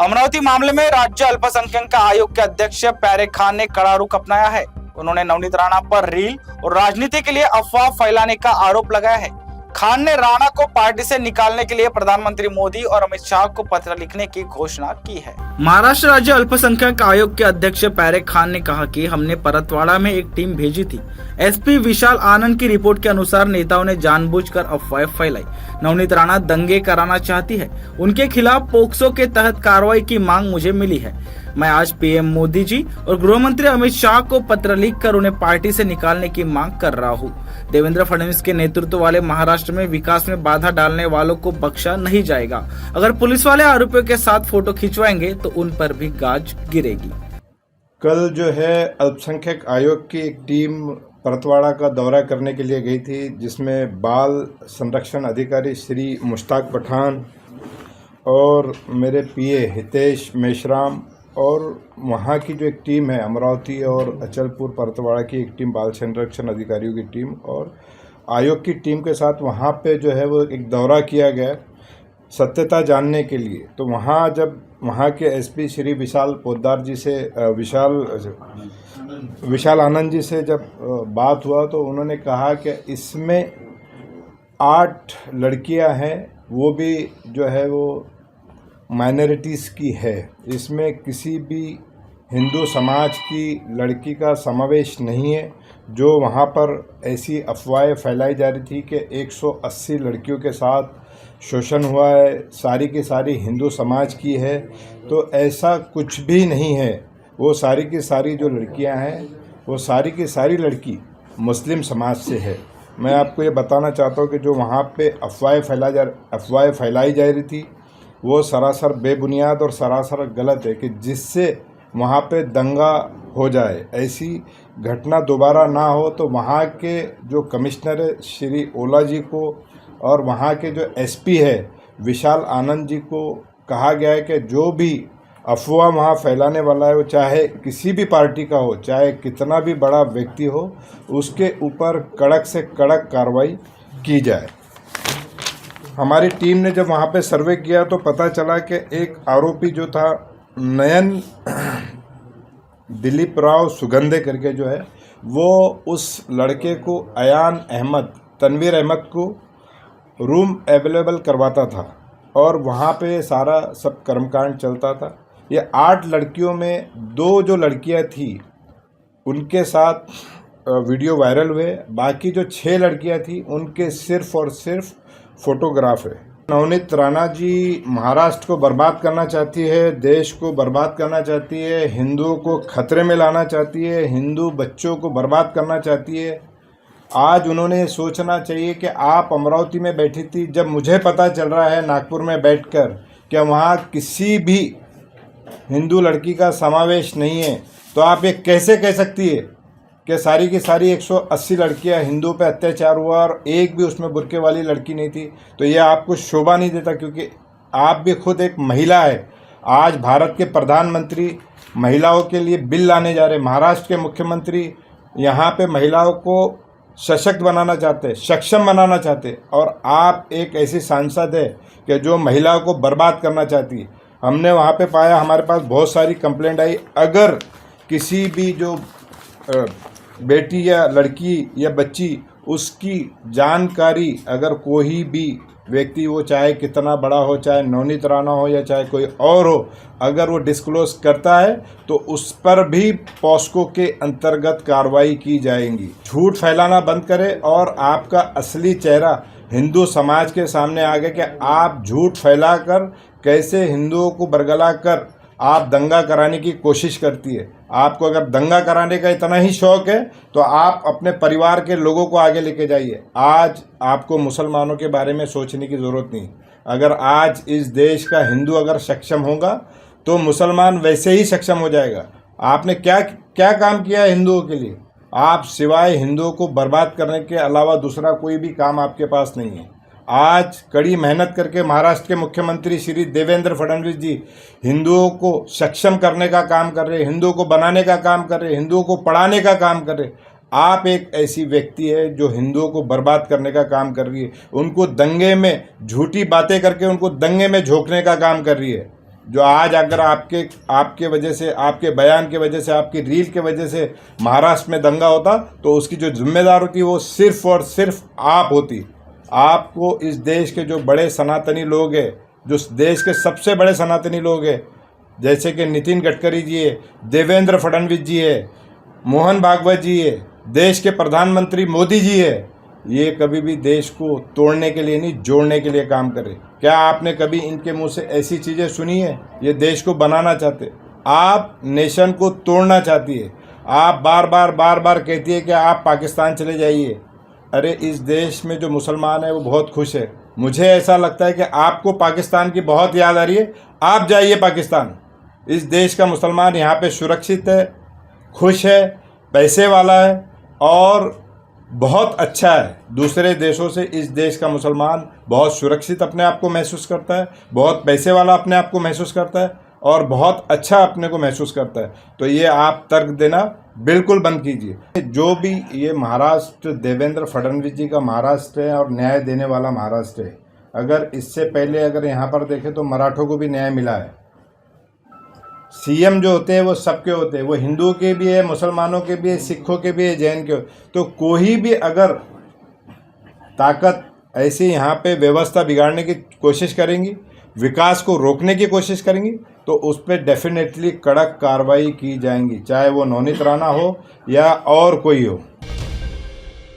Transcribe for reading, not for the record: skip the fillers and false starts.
अमरावती मामले में राज्य अल्पसंख्यक आयोग के अध्यक्ष प्यारे खान ने कड़ा रुख अपनाया है। उन्होंने नवनीत राणा पर रील और राजनीति के लिए अफवाह फैलाने का आरोप लगाया है। खान ने राणा को पार्टी से निकालने के लिए प्रधानमंत्री मोदी और अमित शाह को पत्र लिखने की घोषणा की है। महाराष्ट्र राज्य अल्पसंख्यक आयोग के अध्यक्ष प्यारे खान ने कहा कि हमने परतवाड़ा में एक टीम भेजी थी। एसपी विशाल आनंद की रिपोर्ट के अनुसार नेताओं ने जानबूझकर अफवाह फैलाई। नवनीत राणा दंगे कराना चाहती है। उनके खिलाफ पोक्सो के तहत कार्रवाई की मांग मुझे मिली है। मैं आज पीएम मोदी जी और गृह मंत्री अमित शाह को पत्र लिखकर उन्हें पार्टी से निकालने की मांग कर रहा हूँ। देवेंद्र फडणवीस के नेतृत्व वाले महाराष्ट्र में विकास में बाधा डालने वालों को बख्शा नहीं जाएगा। अगर पुलिस वाले आरोपियों के साथ फोटो खिंचवाएंगे तो उन पर भी गाज गिरेगी। कल जो है अल्पसंख्यक आयोग की एक टीम परतवाड़ा का दौरा करने के लिए गई थी, जिसमें बाल संरक्षण अधिकारी श्री मुश्ताक पठान और मेरे पीए हितेश मेश्राम और वहाँ की जो एक टीम है अमरावती और अचलपुर परतवाड़ा की एक टीम बाल संरक्षण अधिकारियों की टीम और आयोग की टीम के साथ वहाँ पे जो है वो एक दौरा किया गया सत्यता जानने के लिए। तो वहाँ जब वहाँ के एसपी श्री विशाल पोद्दार जी से विशाल आनंद जी से जब बात हुआ तो उन्होंने कहा कि इसमें 8 लड़कियां हैं, वो भी जो है वो माइनॉरिटीज़ की है। इसमें किसी भी हिंदू समाज की लड़की का समावेश नहीं है। जो वहाँ पर ऐसी अफवाहें फैलाई जा रही थी कि 180 लड़कियों के साथ शोषण हुआ है, सारी की सारी हिंदू समाज की है, तो ऐसा कुछ भी नहीं है। वो सारी की सारी जो लड़कियां हैं वो सारी की सारी लड़की मुस्लिम समाज से है। मैं आपको ये बताना चाहता हूँ कि जो वहाँ पे अफवाहें फैलाई जा रही थी वो सरासर बेबुनियाद और सरासर गलत है कि जिससे वहाँ पे दंगा हो जाए, ऐसी घटना दोबारा ना हो। तो वहाँ के जो कमिश्नर है श्री ओला जी को और वहाँ के जो एसपी है विशाल आनंद जी को कहा गया है कि जो भी अफवाह वहाँ फैलाने वाला है वो चाहे किसी भी पार्टी का हो, चाहे कितना भी बड़ा व्यक्ति हो, उसके ऊपर कड़क से कड़क कार्रवाई की जाए। हमारी टीम ने जब वहाँ पे सर्वे किया तो पता चला कि एक आरोपी जो था नयन दिलीप राव सुगंधे करके जो है वो उस लड़के को अयान अहमद तनवीर अहमद को रूम अवेलेबल करवाता था और वहाँ पे सारा सब कर्मकांड चलता था। ये 8 लड़कियों में 2 जो लड़कियाँ थी उनके साथ वीडियो वायरल हुए, बाकी जो 6 लड़कियाँ थी उनके सिर्फ और सिर्फ फोटोग्राफ है। नवनीत राणा जी महाराष्ट्र को बर्बाद करना चाहती है, देश को बर्बाद करना चाहती है, हिंदुओं को खतरे में लाना चाहती है, हिंदू बच्चों को बर्बाद करना चाहती है। आज उन्होंने सोचना चाहिए कि आप अमरावती में बैठी थी, जब मुझे पता चल रहा है नागपुर में बैठकर कि वहाँ किसी भी हिंदू लड़की का समावेश नहीं है, तो आप ये कैसे कह सकती है कि सारी की सारी 180 लड़कियां हिंदू पे अत्याचार हुआ और एक भी उसमें बुर्के वाली लड़की नहीं थी। तो ये आपको शोभा नहीं देता, क्योंकि आप भी खुद एक महिला है। आज भारत के प्रधानमंत्री महिलाओं के लिए बिल लाने जा रहे हैं, महाराष्ट्र के मुख्यमंत्री यहाँ पे महिलाओं को सशक्त बनाना चाहते हैं, सक्षम बनाना चाहते हैं, और आप एक ऐसी सांसद है कि जो महिलाओं को बर्बाद करना चाहती है। हमने वहाँ पे पाया, हमारे पास बहुत सारी कंप्लेंट आई। अगर किसी भी जो बेटी या लड़की या बच्ची उसकी जानकारी अगर कोई भी व्यक्ति, वो चाहे कितना बड़ा हो, चाहे नवनीत राणा हो या चाहे कोई और हो, अगर वो डिस्क्लोज करता है तो उस पर भी पॉस्को के अंतर्गत कार्रवाई की जाएगी। झूठ फैलाना बंद करें और आपका असली चेहरा हिंदू समाज के सामने आ गया कि आप झूठ फैलाकर कैसे हिंदुओं को बरगला कर आप दंगा कराने की कोशिश करती है। आपको अगर दंगा कराने का इतना ही शौक है तो आप अपने परिवार के लोगों को आगे लेके जाइए। आज आपको मुसलमानों के बारे में सोचने की ज़रूरत नहीं। अगर आज इस देश का हिंदू अगर सक्षम होगा तो मुसलमान वैसे ही सक्षम हो जाएगा। आपने क्या क्या काम किया है हिंदुओं के लिए? आप सिवाय हिंदुओं को बर्बाद करने के अलावा दूसरा कोई भी काम आपके पास नहीं है। आज कड़ी मेहनत करके महाराष्ट्र के मुख्यमंत्री श्री देवेंद्र फडणवीस जी हिंदुओं को सक्षम करने का काम कर रहे हैं, हिंदुओं को बनाने का काम कर रहे हैं, हिंदुओं को पढ़ाने का काम कर रहे हैं। आप एक ऐसी व्यक्ति है जो हिंदुओं को बर्बाद करने का काम कर रही है, उनको दंगे में झूठी बातें करके उनको दंगे में झोंकने का काम कर रही है। जो आज अगर आपके वजह से, आपके बयान की वजह से, आपकी रील के वजह से महाराष्ट्र में दंगा होता, तो उसकी जो जिम्मेदार होती वो सिर्फ और सिर्फ आप होती। आपको इस देश के जो बड़े सनातनी लोग हैं, जो देश के सबसे बड़े सनातनी लोग हैं, जैसे कि नितिन गडकरी जी है, देवेंद्र फडणवीस जी है, मोहन भागवत जी है, देश के प्रधानमंत्री मोदी जी है, ये कभी भी देश को तोड़ने के लिए नहीं, जोड़ने के लिए काम करे। क्या आपने कभी इनके मुंह से ऐसी चीज़ें सुनी है? ये देश को बनाना चाहते, आप नेशन को तोड़ना चाहती है। आप बार बार कहती है कि आप पाकिस्तान चले जाइए। अरे इस देश में जो मुसलमान है वो बहुत खुश है। मुझे ऐसा लगता है कि आपको पाकिस्तान की बहुत याद आ रही है। आप जाइए पाकिस्तान। इस देश का मुसलमान यहाँ पे सुरक्षित है, खुश है, पैसे वाला है और बहुत अच्छा है। दूसरे देशों से इस देश का मुसलमान बहुत सुरक्षित अपने आप को महसूस करता है, बहुत पैसे वाला अपने आप को महसूस करता है और बहुत अच्छा अपने को महसूस करता है। तो ये आप तर्क देना बिल्कुल बंद कीजिए। जो भी ये महाराष्ट्र देवेंद्र फडणवीस जी का महाराष्ट्र है और न्याय देने वाला महाराष्ट्र है, अगर इससे पहले अगर यहाँ पर देखें तो मराठों को भी न्याय मिला है। सीएम जो होते हैं वो सबके होते हैं, वो हिंदुओं के भी है, मुसलमानों के भी है, सिखों के भी है, जैन के। तो कोई भी अगर ताकत ऐसी यहाँ पे व्यवस्था बिगाड़ने की कोशिश करेंगी, विकास को रोकने की कोशिश करेंगी, तो उस पर डेफिनेटली कड़क कार्रवाई की जाएंगी, चाहे वो नवनीत राणा हो या और कोई हो।